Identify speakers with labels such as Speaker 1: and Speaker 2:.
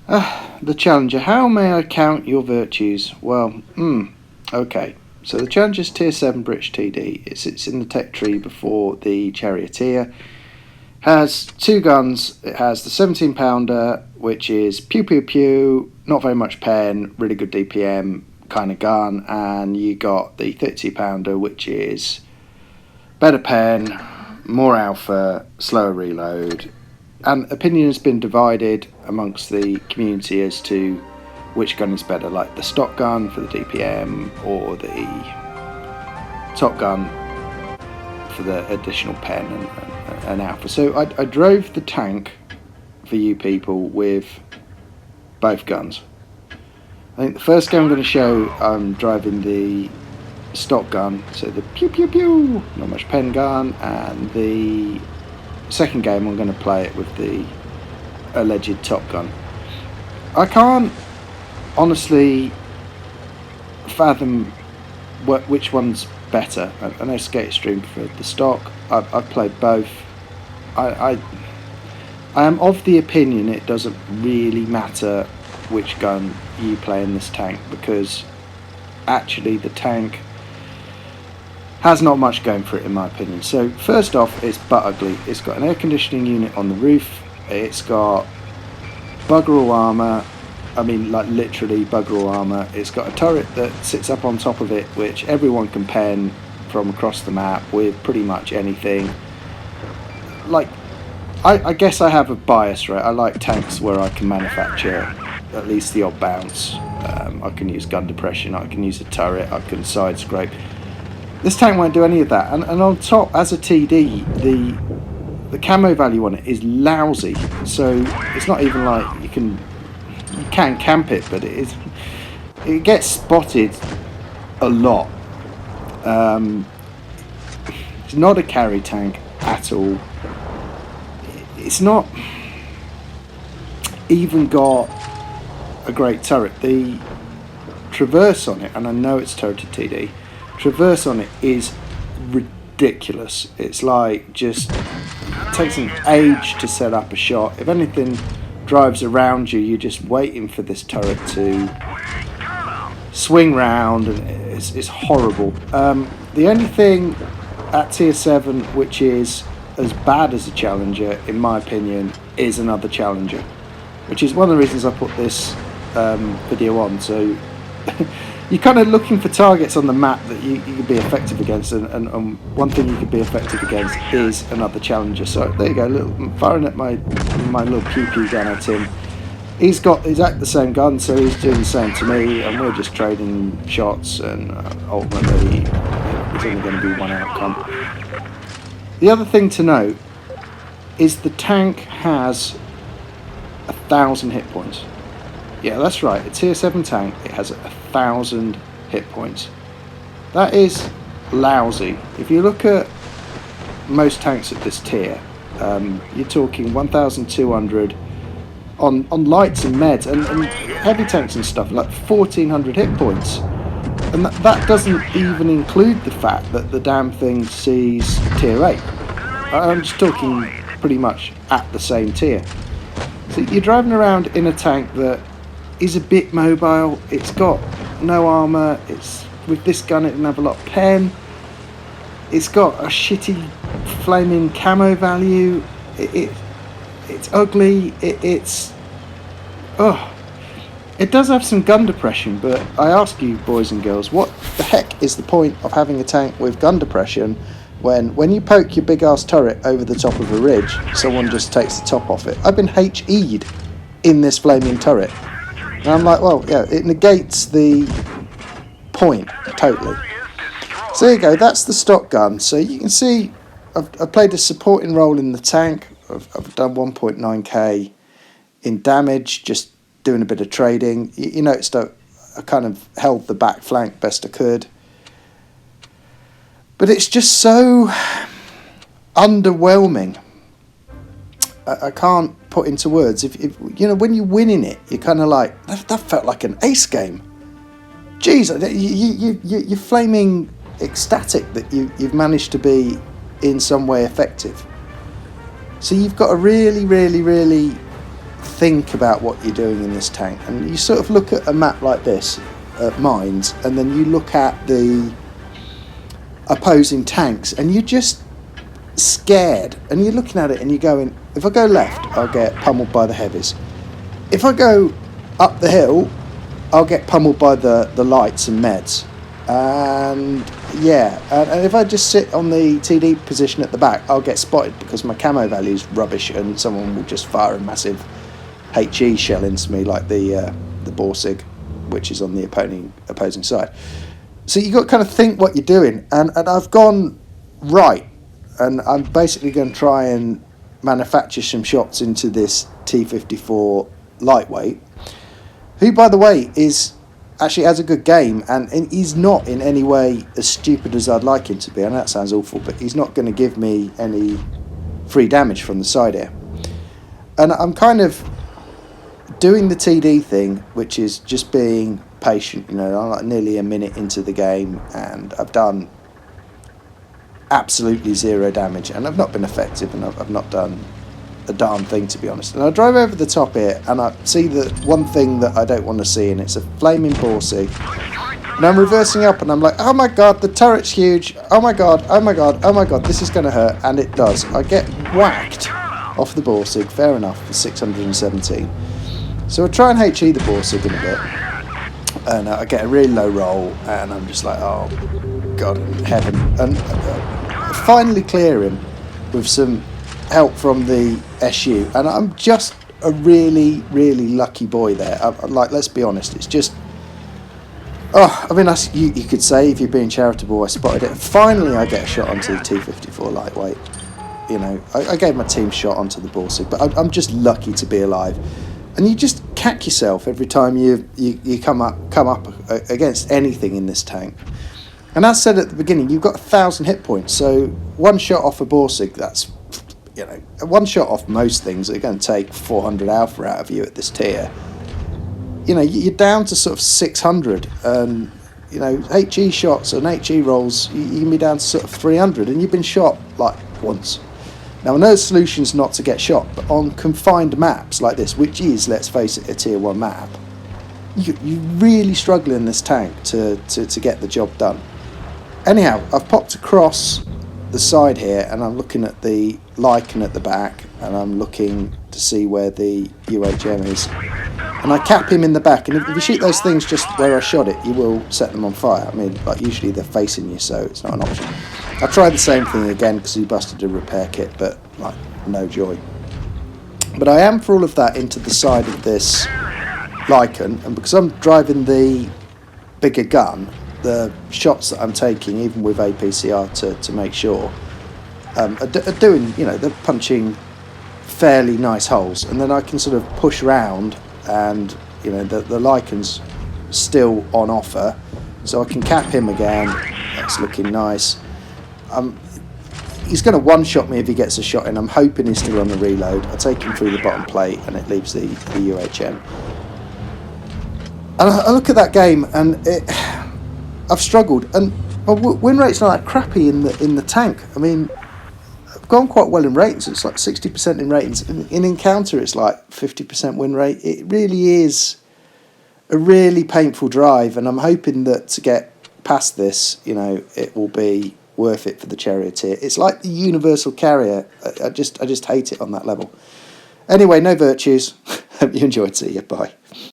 Speaker 1: The Challenger. How may I count your virtues? Well, okay. So the Challenger's Tier 7 British TD. It sits in the tech tree before the Charioteer. Has two guns. It has the 17 pounder, which is pew pew pew, not very much pen, really good DPM kind of gun, and you got the 32 pounder, which is better pen, more alpha, slower reload, and opinion has been divided amongst the community as to which gun is better, like the stock gun for the DPM or the top gun for the additional pen and alpha. So I drove the tank for you people with both guns. I think the first game I'm going to show, I'm driving the stock gun, so the pew pew pew, not much pen gun, and the second game I'm going to play it with the alleged top gun. I can't honestly fathom which one's better. I know Skate Stream for the stock. I've played both. I am of the opinion it doesn't really matter which gun you play in this tank, because actually the tank has not much going for it in my opinion. So first off, it's butt ugly. It's got an air conditioning unit on the roof. It's got bugger all armour. I mean, like literally bugger all armour. It's got a turret that sits up on top of it, which everyone can pen from across the map with pretty much anything. Like, I guess I have a bias, right? I like tanks where I can manufacture at least the odd bounce. I can use gun depression, I can use a turret, I can side scrape. This tank won't do any of that, and on top, as a TD, the camo value on it is lousy. So it's not even like you can camp it, but it gets spotted a lot. It's not a carry tank at all. It's not even got a great turret. The traverse on it, and I know it's turreted TD, traverse on it is ridiculous. It's like just it takes an age to set up a shot. If anything drives around you, you're just waiting for this turret to swing round, and it's horrible. The only thing at tier 7 which is as bad as a Challenger, in my opinion, is another Challenger, which is one of the reasons I put this video on. So you're kind of looking for targets on the map that you could be effective against, and one thing you could be effective against is another Challenger. So there you go, firing at my little pew pew gun at him. He's got exactly the same gun, so he's doing the same to me, and we're just trading shots, and ultimately there's only going to be one outcome. The other thing to note is the tank has 1,000 hit points. Yeah, that's right, a tier 7 tank, it has 1,000 hit points. That is lousy. If you look at most tanks at this tier, you're talking 1,200 on lights and meds, and heavy tanks and stuff, like 1,400 hit points. And that doesn't even include the fact that the damn thing sees tier 8. I'm just talking pretty much at the same tier. So you're driving around in a tank that is a bit mobile, it's got no armour, it's with this gun it doesn't have a lot of pen, it's got a shitty flaming camo value, it's ugly, it does have some gun depression, but I ask you boys and girls, what the heck is the point of having a tank with gun depression when you poke your big ass turret over the top of a ridge, someone just takes the top off it? I've been HE'd in this flaming turret, and I'm like, well, yeah, it negates the point totally. So there you go, that's the stock gun. So you can see I've played a supporting role in the tank. I've done 1.9k in damage, just doing a bit of trading. You noticed I kind of held the back flank best I could. But it's just so underwhelming. I can't put into words. If you know, when you're winning it, you're kind of like, that felt like an ace game. Jeez, you're flaming ecstatic that you've managed to be in some way effective. So you've got to really, really, really think about what you're doing in this tank, and you sort of look at a map like this at mines, and then you look at the opposing tanks, and you're just scared, and you're looking at it and you're going, if I go left, I'll get pummeled by the heavies. If I go up the hill, I'll get pummeled by the lights and meds. And yeah, and if I just sit on the TD position at the back, I'll get spotted because my camo value is rubbish, and someone will just fire a massive HE shell into me, like the Borsig, which is on the opposing side. So you got to kind of think what you're doing, and I've gone right, and I'm basically going to try and manufacture some shots into this T54 lightweight, who, by the way, actually has a good game, and he's not in any way as stupid as I'd like him to be. I know that sounds awful, but he's not going to give me any free damage from the side here. And I'm kind of doing the TD thing, which is just being patient. You know, I'm like nearly a minute into the game, and I've done absolutely zero damage, and I've not been effective, and I've not done a darn thing, to be honest. And I drive over the top here, and I see the one thing that I don't want to see, and it's a flaming Borsig. And I'm reversing up, and I'm like, oh my god, the turret's huge. Oh my god, oh my god, oh my god, this is going to hurt. And it does. I get whacked off the Borsig, fair enough, for 617. So I try and HE the Borsig in a bit, and I get a really low roll, and I'm just like, oh god in heaven. And finally clear him with some help from the SU, and I'm just a really, really lucky boy there. Like, let's be honest, it's just, oh, I mean, you could say, if you're being charitable, I spotted it. Finally, I get a shot onto the T54 lightweight. You know, I gave my team shot onto the Borsig, but I'm just lucky to be alive. And you just cack yourself every time you come up against anything in this tank. And as said at the beginning, you've got 1,000 hit points, so one shot off a Borsig, that's, you know, one shot off most things are going to take 400 alpha out of you at this tier. You know, you're down to sort of 600, and you know, HE shots and HE rolls, you can be down to sort of 300, and you've been shot like once. Now I know the solution's not to get shot, but on confined maps like this, which is, let's face it, a tier 1 map, you really struggle in this tank to get the job done. Anyhow, I've popped across the side here, and I'm looking at the Lycan at the back, and I'm looking to see where the UHM is, and I cap him in the back, and if you shoot those things just where I shot it, you will set them on fire. I mean, like, usually they're facing you, so it's not an option. I tried the same thing again because he busted a repair kit, but like, no joy. But I am, for all of that, into the side of this Lycan, and because I'm driving the bigger gun, the shots that I'm taking, even with APCR to make sure, are doing, you know, they're punching fairly nice holes, and then I can sort of push round, and you know, the Lycan's still on offer, so I can cap him again. That's looking nice. He's going to one-shot me if he gets a shot in. I'm hoping he's still on the reload. I take him through the bottom plate, and it leaves the UHM. And I look at that game, and I've struggled, and my win rate's not that crappy in the tank. I mean, I've gone quite well in ratings. It's like 60% in ratings. In encounter, it's like 50% win rate. It really is a really painful drive, and I'm hoping that to get past this, you know, it will be worth it for the charioteer. It's like the universal carrier. I just hate it on that level. Anyway, no virtues. Hope you enjoyed. See you. Bye.